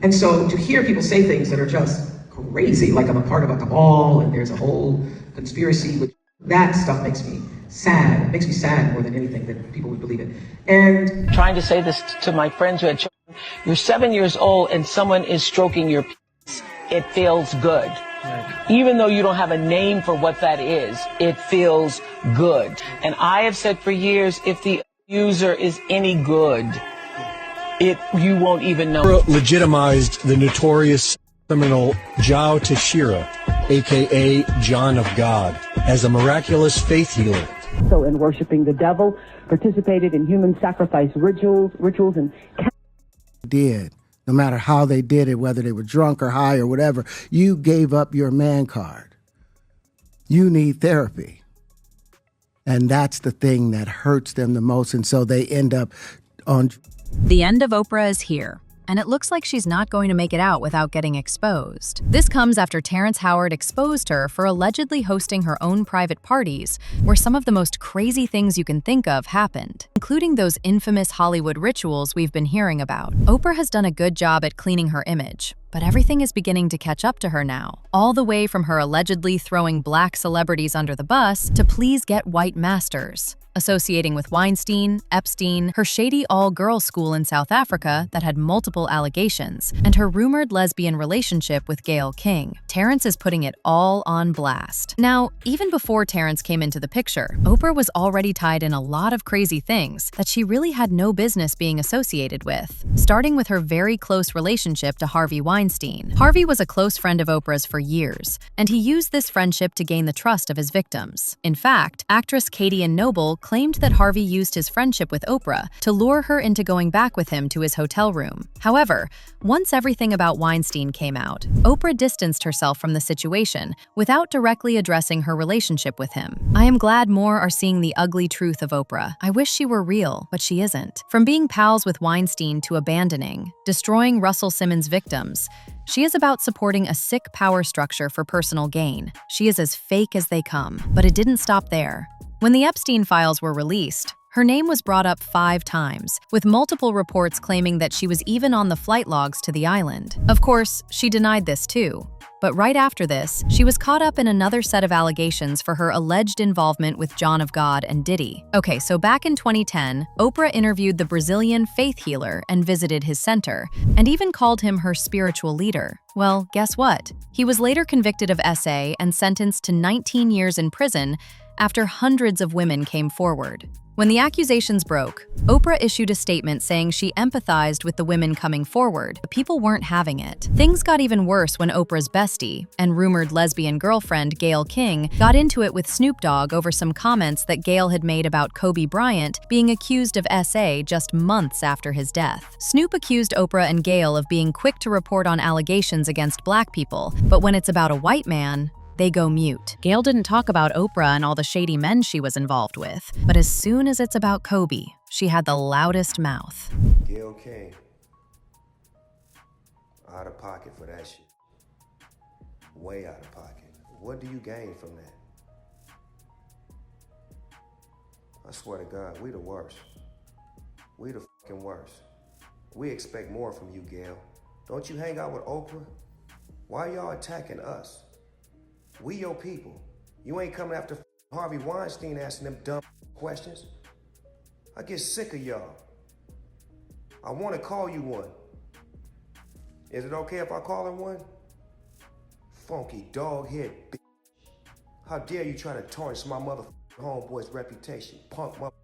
And so to hear people say things that are just crazy, like I'm a part of a cabal and there's a whole conspiracy, that stuff makes me sad. It makes me sad more than anything that people would believe it. And trying to say this to my friends who had children, you're 7 years old and someone is stroking your penis. It feels good. Right. Even though you don't have a name for what that is, it feels good. And I have said for years, if the user is any good, you won't even know. Legitimized the notorious criminal Zhao Teixeira, a.k.a. John of God, as a miraculous faith healer. So in worshiping the devil, participated in human sacrifice rituals and... Did. No matter how they did it, whether they were drunk or high or whatever, you gave up your man card. You need therapy. And that's the thing that hurts them the most. And so they end up on... The end of Oprah is here, and it looks like she's not going to make it out without getting exposed. This comes after Terrence Howard exposed her for allegedly hosting her own private parties, where some of the most crazy things you can think of happened, including those infamous Hollywood rituals we've been hearing about. Oprah has done a good job at cleaning her image, but everything is beginning to catch up to her now, all the way from her allegedly throwing black celebrities under the bus to please get white masters, associating with Weinstein, Epstein, her shady all-girls school in South Africa that had multiple allegations, and her rumored lesbian relationship with Gayle King. Terrence is putting it all on blast. Now, even before Terrence came into the picture, Oprah was already tied in a lot of crazy things that she really had no business being associated with, starting with her very close relationship to Harvey Weinstein. Harvey was a close friend of Oprah's for years, and he used this friendship to gain the trust of his victims. In fact, actress Katie and Noble claimed that Harvey used his friendship with Oprah to lure her into going back with him to his hotel room. However, once everything about Weinstein came out, Oprah distanced herself from the situation without directly addressing her relationship with him. I am glad more are seeing the ugly truth of Oprah. I wish she were real, but she isn't. From being pals with Weinstein to abandoning, destroying Russell Simmons' victims, she is about supporting a sick power structure for personal gain. She is as fake as they come. But it didn't stop there. When the Epstein files were released, her name was brought up 5 times, with multiple reports claiming that she was even on the flight logs to the island. Of course, she denied this too. But right after this, she was caught up in another set of allegations for her alleged involvement with John of God and Diddy. Okay, so back in 2010, Oprah interviewed the Brazilian faith healer and visited his center, and even called him her spiritual leader. Well, guess what? He was later convicted of SA and sentenced to 19 years in prison after hundreds of women came forward. When the accusations broke, Oprah issued a statement saying she empathized with the women coming forward, but people weren't having it. Things got even worse when Oprah's bestie and rumored lesbian girlfriend Gayle King got into it with Snoop Dogg over some comments that Gayle had made about Kobe Bryant being accused of SA just months after his death. Snoop accused Oprah and Gayle of being quick to report on allegations against black people, but when it's about a white man, they go mute. Gayle didn't talk about Oprah and all the shady men she was involved with, but as soon as it's about Kobe, she had the loudest mouth. Gayle King, out of pocket for that shit. Way out of pocket. What do you gain from that? I swear to God, we the worst. We the fucking worst. We expect more from you, Gayle. Don't you hang out with Oprah? Why y'all attacking us? We your people. You ain't coming after Harvey Weinstein asking them dumb questions. I get sick of y'all. I want to call you one. Is it okay if I call her one? Funky dog head bitch. How dare you try to tarnish my motherfucking homeboy's reputation, punk mother.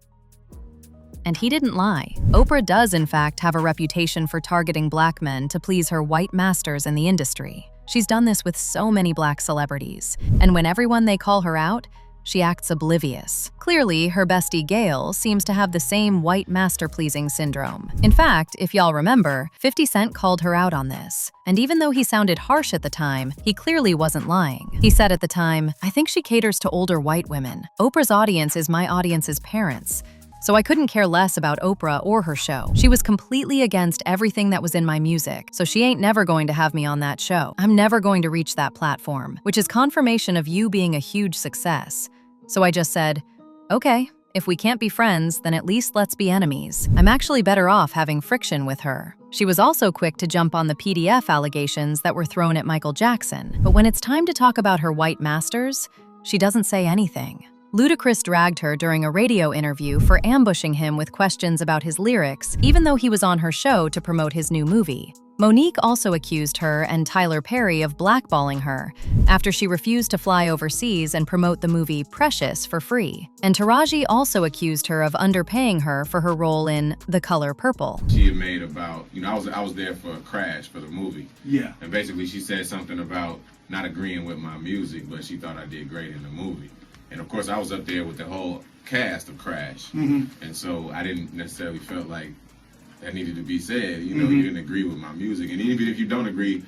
And he didn't lie. Oprah does, in fact, have a reputation for targeting black men to please her white masters in the industry. She's done this with so many black celebrities, and when everyone they call her out, she acts oblivious. Clearly, her bestie Gayle seems to have the same white master-pleasing syndrome. In fact, if y'all remember, 50 Cent called her out on this. And even though he sounded harsh at the time, he clearly wasn't lying. He said at the time, "I think she caters to older white women. Oprah's audience is my audience's parents. So I couldn't care less about Oprah or her show. She was completely against everything that was in my music, so she ain't never going to have me on that show. I'm never going to reach that platform, which is confirmation of you being a huge success." So I just said, okay, if we can't be friends, then at least let's be enemies. I'm actually better off having friction with her. She was also quick to jump on the PDF allegations that were thrown at Michael Jackson. But when it's time to talk about her white masters, she doesn't say anything. Ludacris dragged her during a radio interview for ambushing him with questions about his lyrics, even though he was on her show to promote his new movie. Monique also accused her and Tyler Perry of blackballing her after she refused to fly overseas and promote the movie Precious for free. And Taraji also accused her of underpaying her for her role in The Color Purple. She had made about, I was there for Crash for the movie. Yeah. And basically she said something about not agreeing with my music, but she thought I did great in the movie. And of course I was up there with the whole cast of Crash. Mm-hmm. And so I didn't necessarily feel like that needed to be said. You didn't agree with my music. And even if you don't agree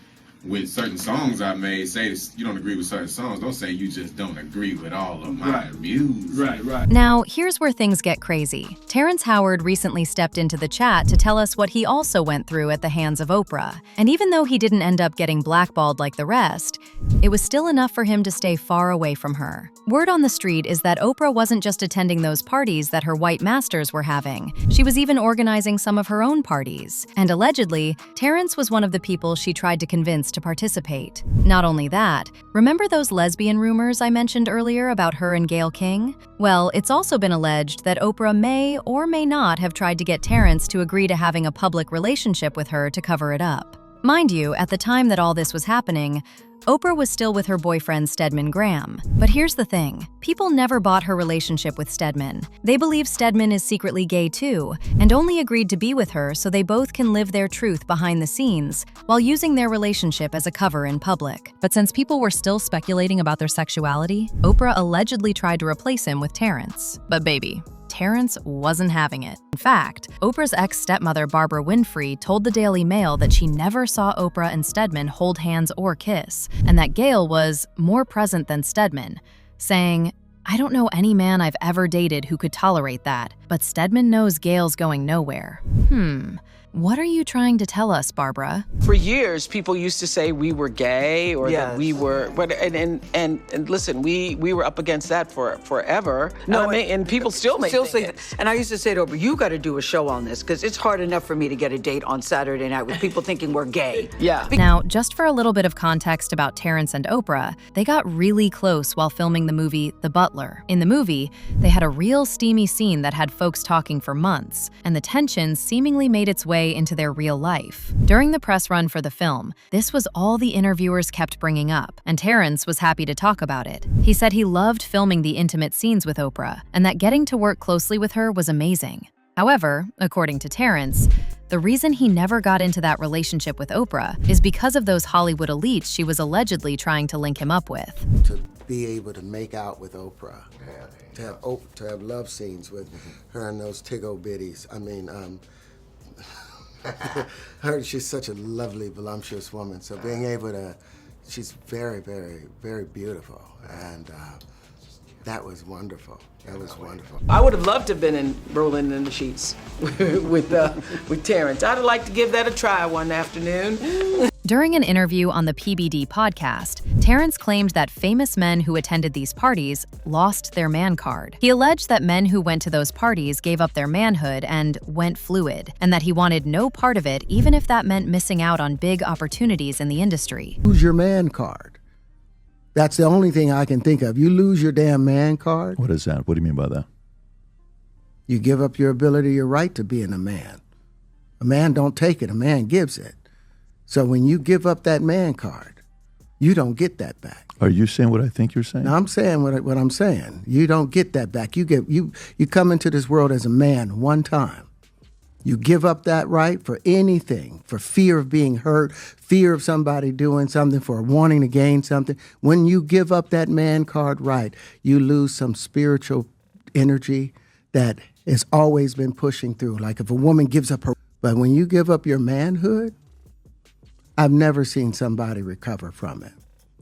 with certain songs I made, say you don't agree with certain songs, don't say you just don't agree with all of my music. Right. Now, here's where things get crazy. Terrence Howard recently stepped into the chat to tell us what he also went through at the hands of Oprah. And even though he didn't end up getting blackballed like the rest, it was still enough for him to stay far away from her. Word on the street is that Oprah wasn't just attending those parties that her white masters were having. She was even organizing some of her own parties. And allegedly, Terrence was one of the people she tried to convince to participate. Not only that, remember those lesbian rumors I mentioned earlier about her and Gayle King? Well, it's also been alleged that Oprah may or may not have tried to get Terrence to agree to having a public relationship with her to cover it up. Mind you, at the time that all this was happening, Oprah was still with her boyfriend Stedman Graham. But here's the thing, people never bought her relationship with Stedman. They believe Stedman is secretly gay too, and only agreed to be with her so they both can live their truth behind the scenes, while using their relationship as a cover in public. But since people were still speculating about their sexuality, Oprah allegedly tried to replace him with Terrence. But baby, Terrence wasn't having it. In fact, Oprah's ex-stepmother Barbara Winfrey told the Daily Mail that she never saw Oprah and Stedman hold hands or kiss, and that Gayle was more present than Stedman, saying, "I don't know any man I've ever dated who could tolerate that, but Stedman knows Gayle's going nowhere." What are you trying to tell us, Barbara? For years, people used to say we were gay or that we were, but and listen, we were up against that for forever. No, and people still say that. And I used to say to Oprah, you got to do a show on this because it's hard enough for me to get a date on Saturday night with people thinking we're gay. Yeah. Now, just for a little bit of context about Terrence and Oprah, they got really close while filming the movie The Butler. In the movie, they had a real steamy scene that had folks talking for months, and the tension seemingly made its way into their real life. During the press run for the film, this was all the interviewers kept bringing up, and Terrence was happy to talk about it. He said he loved filming the intimate scenes with Oprah, and that getting to work closely with her was amazing. However, according to Terrence, the reason he never got into that relationship with Oprah is because of those Hollywood elites she was allegedly trying to link him up with. To be able to make out with Oprah, to have love scenes with her and those tiggo bitties. I mean, she's such a lovely, voluptuous woman. So being able to, she's very, very, very beautiful, and that was wonderful. That was wonderful. I would have loved to have been rolling in the sheets with Terrence. I'd like to give that a try one afternoon. During an interview on the PBD podcast, Terrence claimed that famous men who attended these parties lost their man card. He alleged that men who went to those parties gave up their manhood and went fluid, and that he wanted no part of it, even if that meant missing out on big opportunities in the industry. Lose your man card. That's the only thing I can think of. You lose your damn man card. What is that? What do you mean by that? You give up your ability, your right to being a man. A man don't take it, a man gives it. So when you give up that man card, you don't get that back. Are you saying what I think you're saying? No, I'm saying what I'm saying. You don't get that back. You come into this world as a man one time. You give up that right for anything, for fear of being hurt, fear of somebody doing something, for wanting to gain something. When you give up that man card right, you lose some spiritual energy that has always been pushing through. Like if a woman gives up her, but when you give up your manhood, I've never seen somebody recover from it.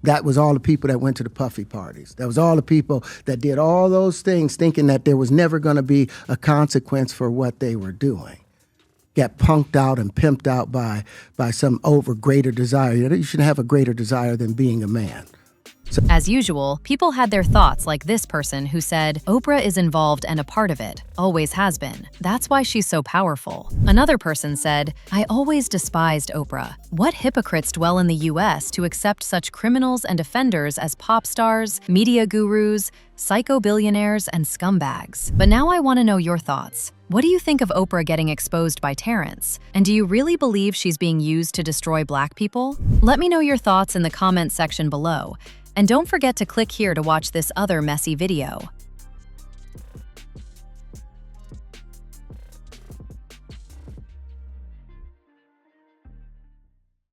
That was all the people that went to the puffy parties. That was all the people that did all those things thinking that there was never going to be a consequence for what they were doing. Get punked out and pimped out by some greater desire. You shouldn't have a greater desire than being a man. As usual, people had their thoughts, like this person who said, Oprah is involved and a part of it, always has been. That's why she's so powerful. Another person said, I always despised Oprah. What hypocrites dwell in the US to accept such criminals and offenders as pop stars, media gurus, psycho billionaires, and scumbags? But now I want to know your thoughts. What do you think of Oprah getting exposed by Terrence? And do you really believe she's being used to destroy Black people? Let me know your thoughts in the comments section below. And don't forget to click here to watch this other messy video.